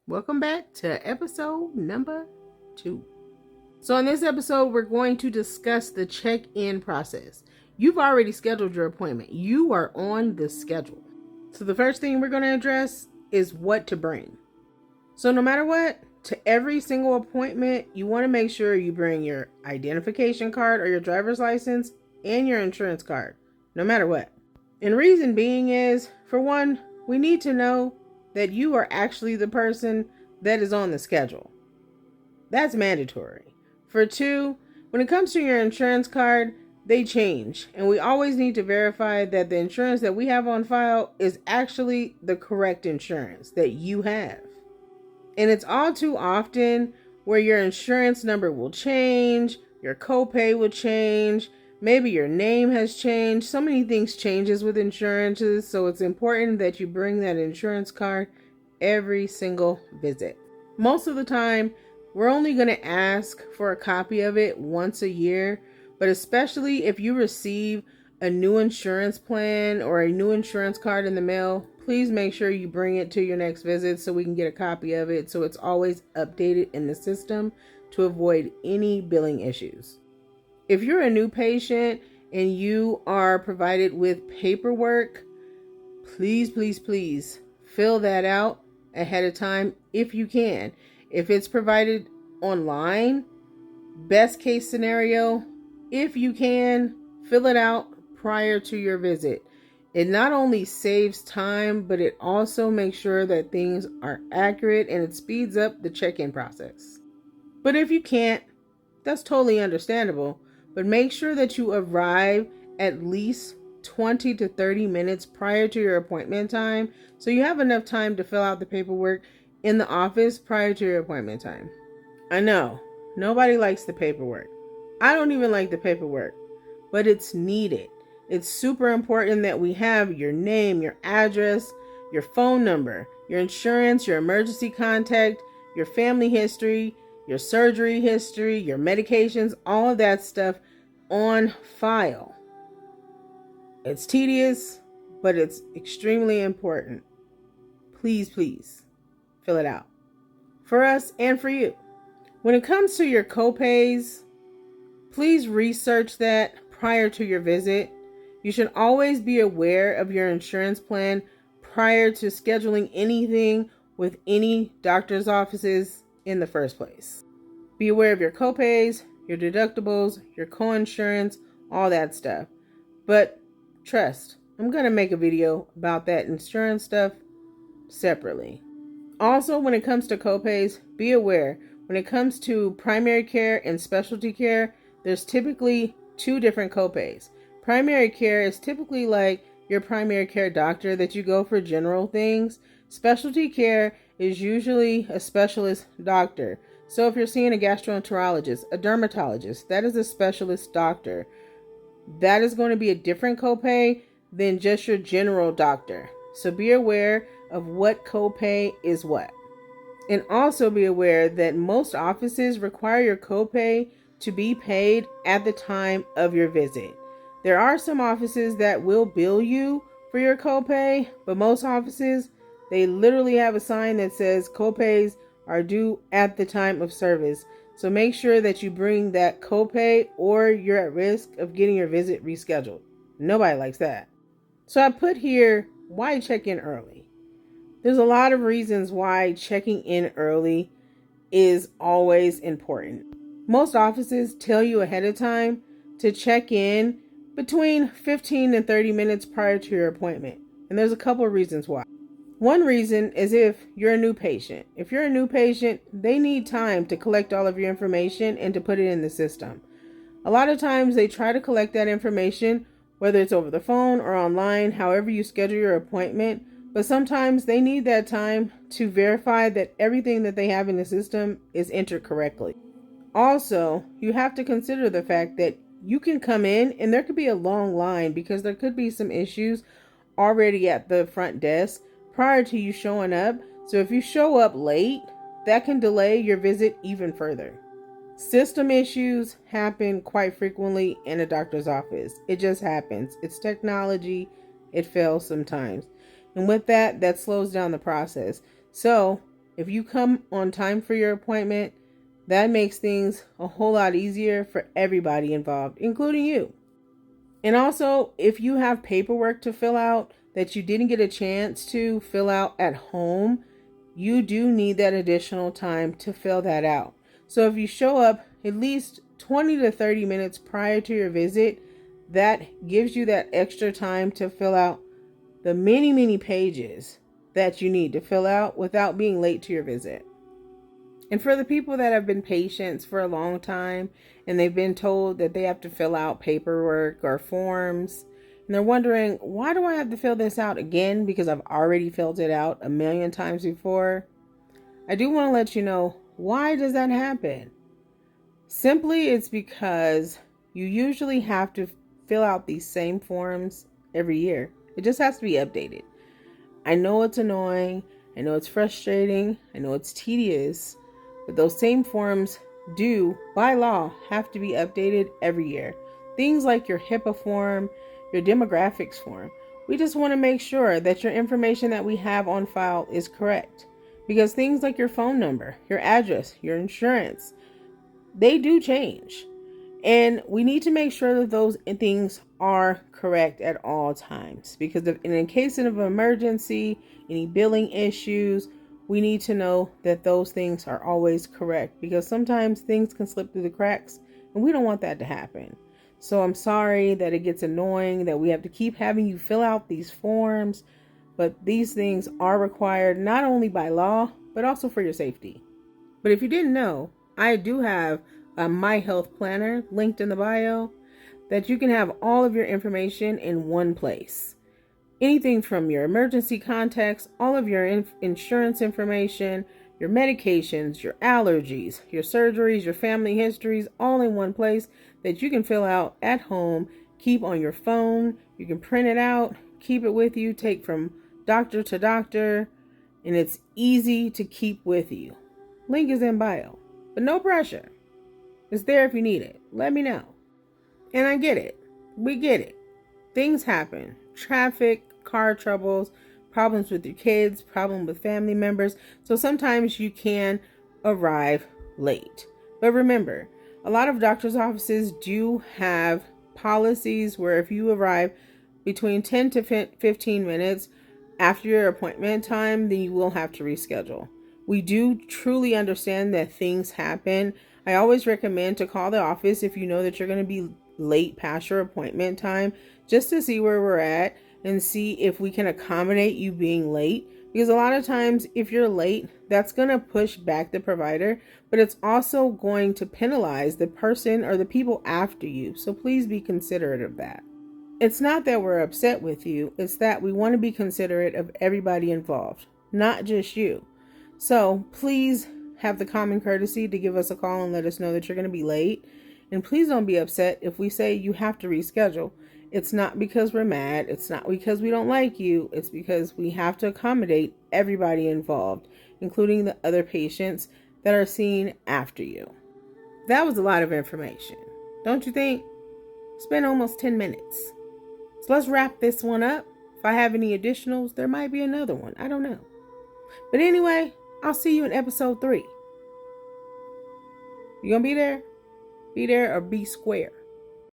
Welcome back to episode number 2. So in this episode, we're going to discuss the check-in process. You've already scheduled your appointment. You are on the schedule. So the first thing we're going to address is what to bring. So no matter what, to every single appointment, you want to make sure you bring your identification card or your driver's license and your insurance card, no matter what. And reason being is, for one, we need to know that you are actually the person that is on the schedule. That's mandatory. For two, when it comes to your insurance card, they change. And we always need to verify that the insurance that we have on file is actually the correct insurance that you have. And it's all too often where your insurance number will change, your copay will change, maybe your name has changed. So many things changes with insurances, so it's important that you bring that insurance card every single visit. Most of the time, we're only going to ask for a copy of it once a year, but especially if you receive a new insurance plan or a new insurance card in the mail, please make sure you bring it to your next visit so we can get a copy of it so it's always updated in the system to avoid any billing issues. If you're a new patient and you are provided with paperwork, please fill that out ahead of time if you can. If it's provided online, best case scenario, if you can, fill it out prior to your visit. It not only saves time, but it also makes sure that things are accurate and it speeds up the check-in process. But if you can't, that's totally understandable. But make sure that you arrive at least 20 to 30 minutes prior to your appointment time so you have enough time to fill out the paperwork in the office prior to your appointment time. I know, nobody likes the paperwork. I don't even like the paperwork, but it's needed. It's super important that we have your name, your address, your phone number, your insurance, your emergency contact, your family history, your surgery history, your medications, all of that stuff on file. It's tedious, but it's extremely important. Please fill it out for us and for you. When it comes to your copays, please research that prior to your visit. You should always be aware of your insurance plan prior to scheduling anything with any doctor's offices in the first place. Be aware of your copays, your deductibles, your coinsurance, all that stuff. But trust, I'm going to make a video about that insurance stuff separately. Also, when it comes to copays, be aware, when it comes to primary care and specialty care, there's typically 2 different copays. Primary care is typically like your primary care doctor that you go for general things. Specialty care is usually a specialist doctor. So if you're seeing a gastroenterologist, a dermatologist, that is a specialist doctor. That is going to be a different copay than just your general doctor. So be aware of what copay is what. And also be aware that most offices require your copay to be paid at the time of your visit. There are some offices that will bill you for your copay, but most offices, they literally have a sign that says copays are due at the time of service. So make sure that you bring that copay or you're at risk of getting your visit rescheduled. Nobody likes that. So I put here, why check in early? There's a lot of reasons why checking in early is always important. Most offices tell you ahead of time to check in between 15 and 30 minutes prior to your appointment. And there's a couple of reasons why. One reason is if you're a new patient. If you're a new patient, they need time to collect all of your information and to put it in the system. A lot of times they try to collect that information, whether it's over the phone or online, however you schedule your appointment, but sometimes they need that time to verify that everything that they have in the system is entered correctly. Also, you have to consider the fact that you can come in and there could be a long line because there could be some issues already at the front desk prior to you showing up. So if you show up late, that can delay your visit even further. System issues happen quite frequently in a doctor's office. It just happens. It's technology. It fails sometimes. And with that, that slows down the process. So If you come on time for your appointment, that makes things a whole lot easier for everybody involved, including you. And also, if you have paperwork to fill out that you didn't get a chance to fill out at home, you do need that additional time to fill that out. So if you show up at least 20 to 30 minutes prior to your visit, that gives you that extra time to fill out the many pages that you need to fill out without being late to your visit. And for the people that have been patients for a long time and they've been told that they have to fill out paperwork or forms, and they're wondering, why do I have to fill this out again? Because I've already filled it out a million times before. I do want to let you know, why does that happen? Simply, it's because you usually have to fill out these same forms every year. It just has to be updated. I know it's annoying. I know it's frustrating. I know it's tedious. But those same forms do, by law, have to be updated every year. Things like your HIPAA form, your demographics form. We just want to make sure that your information that we have on file is correct. Because things like your phone number, your address, your insurance, they do change. And we need to make sure that those things are correct at all times. Because in case of an emergency, any billing issues, we need to know that those things are always correct. Because sometimes things can slip through the cracks, and we don't want that to happen. So I'm sorry that it gets annoying that we have to keep having you fill out these forms. But these things are required not only by law, but also for your safety. But if you didn't know, I do have a My Health Planner linked in the bio that you can have all of your information in one place. Anything from your emergency contacts, all of your insurance information, your medications, your allergies, your surgeries, your family histories, all in one place that you can fill out at home, keep on your phone. You can print it out, keep it with you, take from doctor to doctor, and it's easy to keep with you. Link is in bio, but no pressure. It's there if you need it. Let me know. And I get it. We get it. Things happen. Traffic, car troubles, problems with your kids, problem with family members. So sometimes you can arrive late. But remember, a lot of doctor's offices do have policies where if you arrive between 10 to 15 minutes after your appointment time, then you will have to reschedule. We do truly understand that things happen. I always recommend to call the office if you know that you're going to be late past your appointment time, just to see where we're at and see if we can accommodate you being late. Because a lot of times if you're late, that's going to push back the provider, but it's also going to penalize the person or the people after you. So please be considerate of that. It's not that we're upset with you. It's that we want to be considerate of everybody involved, not just you. So please have the common courtesy to give us a call and let us know that you're going to be late. And please don't be upset if we say you have to reschedule. It's not because we're mad. It's not because we don't like you. It's because we have to accommodate everybody involved, including the other patients that are seen after you. That was a lot of information, don't you think? It's been almost 10 minutes. So let's wrap this one up. If I have any additionals, there might be another one. I don't know. But anyway, I'll see you in episode 3. You gonna be there? Be there or be square.